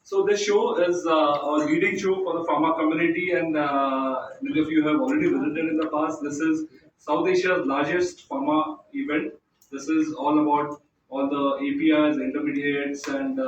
So this show is a leading show for the pharma community, and many of you have already visited in the past. This is South Asia's largest pharma event. This is all about all the APIs, intermediates, and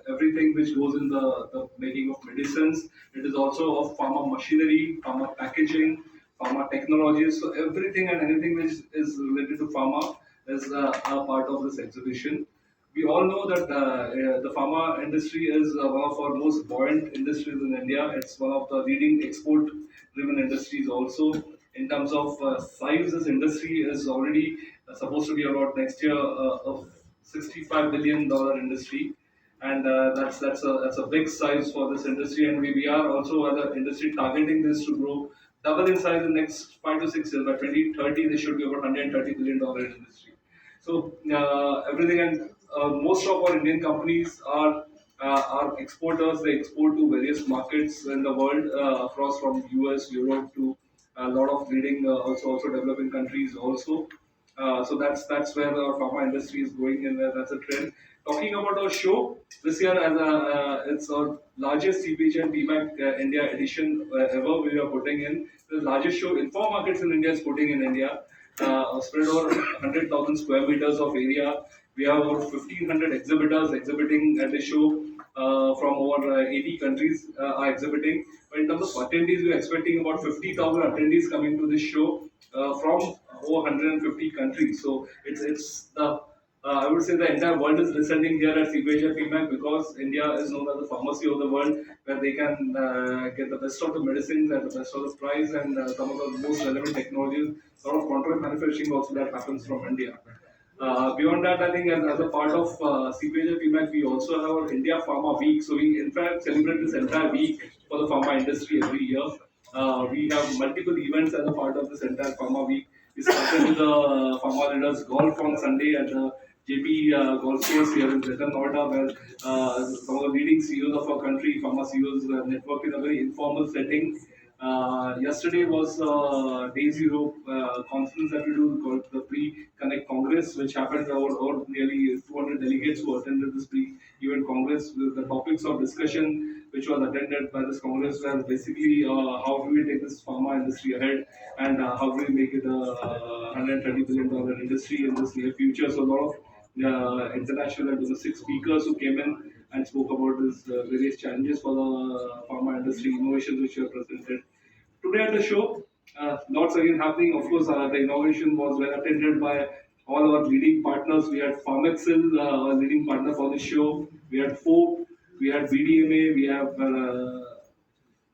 everything which goes in the making of medicines. It is also of pharma machinery, pharma packaging, pharma technologies. So everything and anything which is related to pharma is a part of this exhibition. We all know that the pharma industry is one of our most buoyant industries in India. It's one of the leading export-driven industries also. In terms of size, this industry is already supposed to be about next year a $65 billion industry, and that's a big size for this industry. And we are also as an industry targeting this to grow double in size in the next 5 to 6 years. By 2030, this should be about $130 billion industry. So everything and most of our Indian companies are exporters. They export to various markets in the world across from US, Europe to a lot of leading also developing countries also. So that's where the pharma industry is going, and that's a trend. Talking about our show this year, as it's our largest CPG and PMAC India edition ever. We are putting in the largest show Inform Markets in India is putting in India, spread over 100,000 square meters of area. We have over 1,500 exhibitors exhibiting at the show from over 80 countries are exhibiting. But in terms of attendees, we are expecting about 50,000 attendees coming to this show from over 150 countries. So it's the I would say the entire world is descending here at CPHI PMAC because India is known as the pharmacy of the world, where they can get the best of the medicines at the best of the price and some of the most relevant technologies. A lot of contract manufacturing also that happens from India. Beyond that, I think as a part of CPHI PMAC, we also have our India Pharma Week. So we in fact celebrate this entire week for the pharma industry every year. We have multiple events as a part of this entire pharma week. We started with the pharma leaders golf on Sunday at the JP Golf Course here in Greater Noida, where some of the leading CEOs of our country, pharma CEOs, network in a very informal setting. Yesterday was day zero conference that we do called the Pre-Connect Congress, which happened over nearly 200 delegates who attended this pre-event congress. The topics of discussion which was attended by this congress were basically how do we take this pharma industry ahead, and how do we make it a $130 billion industry in this near future. So a lot of international and domestic speakers who came in and spoke about these various challenges for the pharma industry, innovations which were presented. Today at the show, lots again happening. Of course, the inauguration was well attended by all our leading partners. We had Pharmexil, our leading partner for the show. We had FOPE, we had BDMA, we have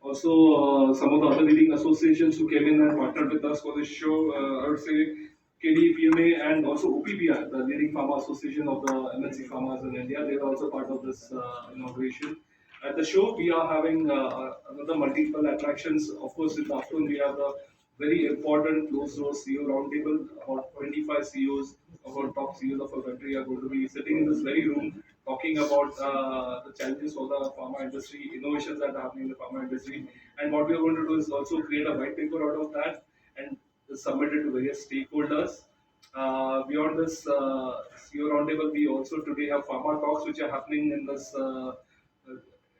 also some of the other leading associations who came in and partnered with us for this show. I would say KDPMA and also OPPI, the leading pharma association of the MNC farmers in India. They are also part of this inauguration. At the show, we are having another multiple attractions. Of course, in the afternoon, we have the very important closed door CEO roundtable. About 25 CEOs of our top CEOs of our country are going to be sitting in this very room talking about the challenges for the pharma industry, innovations that are happening in the pharma industry. And what we are going to do is also create a white paper out of that and submit it to various stakeholders. Beyond this CEO roundtable, we also today have pharma talks which are happening in this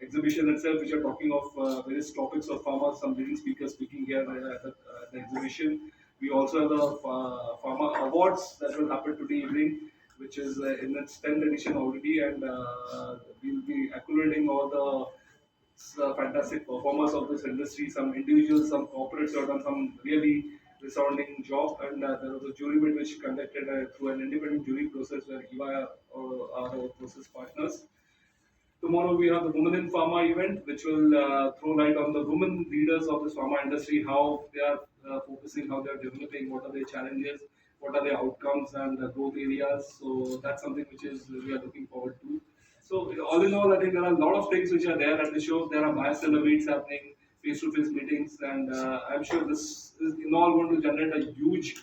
exhibition itself, which are talking of various topics of pharma. Some leading speakers speaking here at the exhibition. We also have the pharma awards that will happen today evening, which is in its 10th edition already, and we'll be accumulating all the fantastic performers of this industry. Some individuals, some corporates who have done some really resounding job, and there was a jury bid which conducted through an independent jury process where EY are our process partners. Tomorrow we have the Women in Pharma event, which will throw light on the women leaders of this pharma industry, how they are focusing, how they are developing, what are their challenges, what are their outcomes and growth areas. So that's something which is we are looking forward to. So all in all, I think there are a lot of things which are there at the show. There are bias meets happening, face-to-face meetings, and I'm sure this is in all going to generate a huge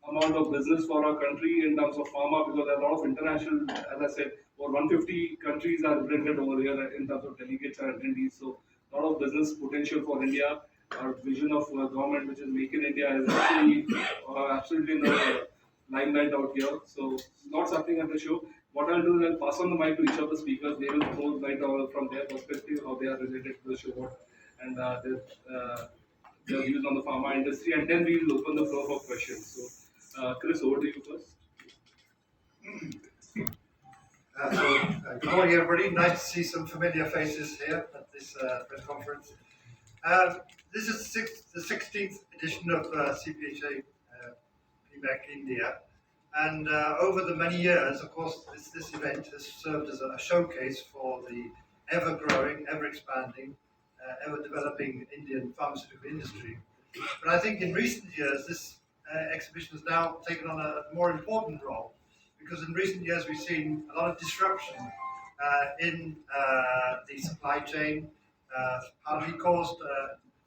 amount of business for our country in terms of pharma, because there are a lot of international, as I said, over 150 countries are represented over here in terms of delegates and attendees. So a lot of business potential for India. Our vision of government, which is Make in India, is actually absolutely in the limelight out here. So lots happening at the show. What I'll do is I'll pass on the mic to each of the speakers. They will throw light on from their perspective, how they are related to the show, and their views on the pharma industry, and then we will open the floor for questions. So, Chris, over to you first. Good morning, everybody. Nice to see some familiar faces here at this press conference. This is the 16th edition of CPHA PMEC India. And over the many years, of course, this event has served as a showcase for the ever-growing, ever-expanding, ever-developing Indian pharmaceutical industry. But I think in recent years, this exhibition has now taken on a more important role, because in recent years we've seen a lot of disruption in the supply chain, partly caused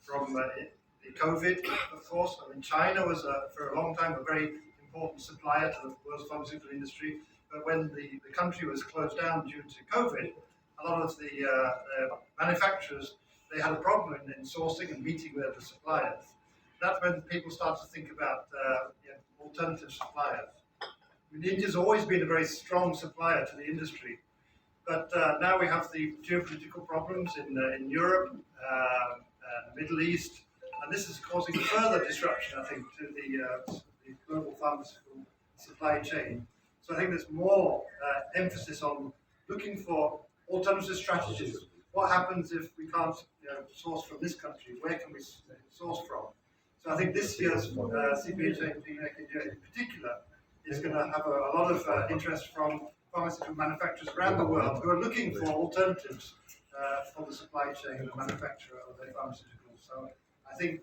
from the COVID, of course. I mean, China was for a long time a very important supplier to the world's pharmaceutical industry, but when the country was closed down due to COVID, a lot of the manufacturers, they had a problem in sourcing and meeting with the suppliers. That's when people start to think about alternative suppliers. I mean, India's always been a very strong supplier to the industry, but now we have the geopolitical problems in Europe, the Middle East, and this is causing further disruption, I think, to the global pharmaceutical supply chain. So I think there's more emphasis on looking for alternative strategies. What happens if we can't source from this country? Where can we source from? So I think this year's CPHA in particular is going to have a lot of interest from pharmaceutical manufacturers around the world who are looking for alternatives for the supply chain and the manufacture of their pharmaceuticals. So I think